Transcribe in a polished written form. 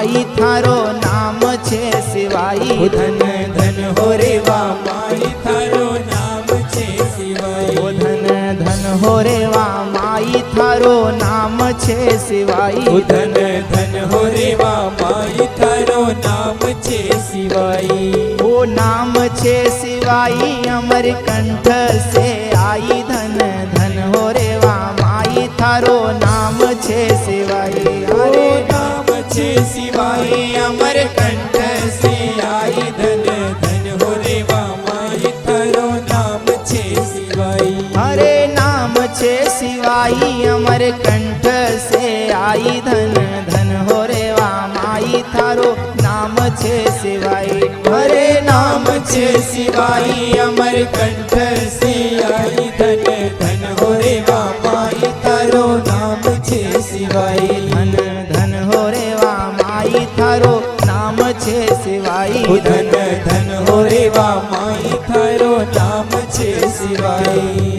माई थारो नाम छे सिवाई। धन धन हो रे वा माई थारो नाम छे सिवाई। धन धन हो रे वा माई थारो नाम छे सिवाई। धन धन हो रे वा माई थारो नाम छे सिवाई। ओ नाम छे सिवाई अमर कंठ से आई। धन धन हो रे वा माई थारो नाम छे सिवाई। अरे नाम छे सिवाई अमर कंठ से आई। धन धन हो रे वा माई थारो नाम छे सिवाई। हरे नाम छे सिवाई अमर कंठ से आई। धन धन हो रे वा माई थारो नाम छे सिवाई। हरे नाम छे सिवाई अमर कंठ से आई। धन धन हो रे वा माई थारो नाम छे सिवाई। धन धन हो रे वा माई थारो नाम छे सिवाई। धन धन हो रे वा माई थारो नाम छे सिवाई।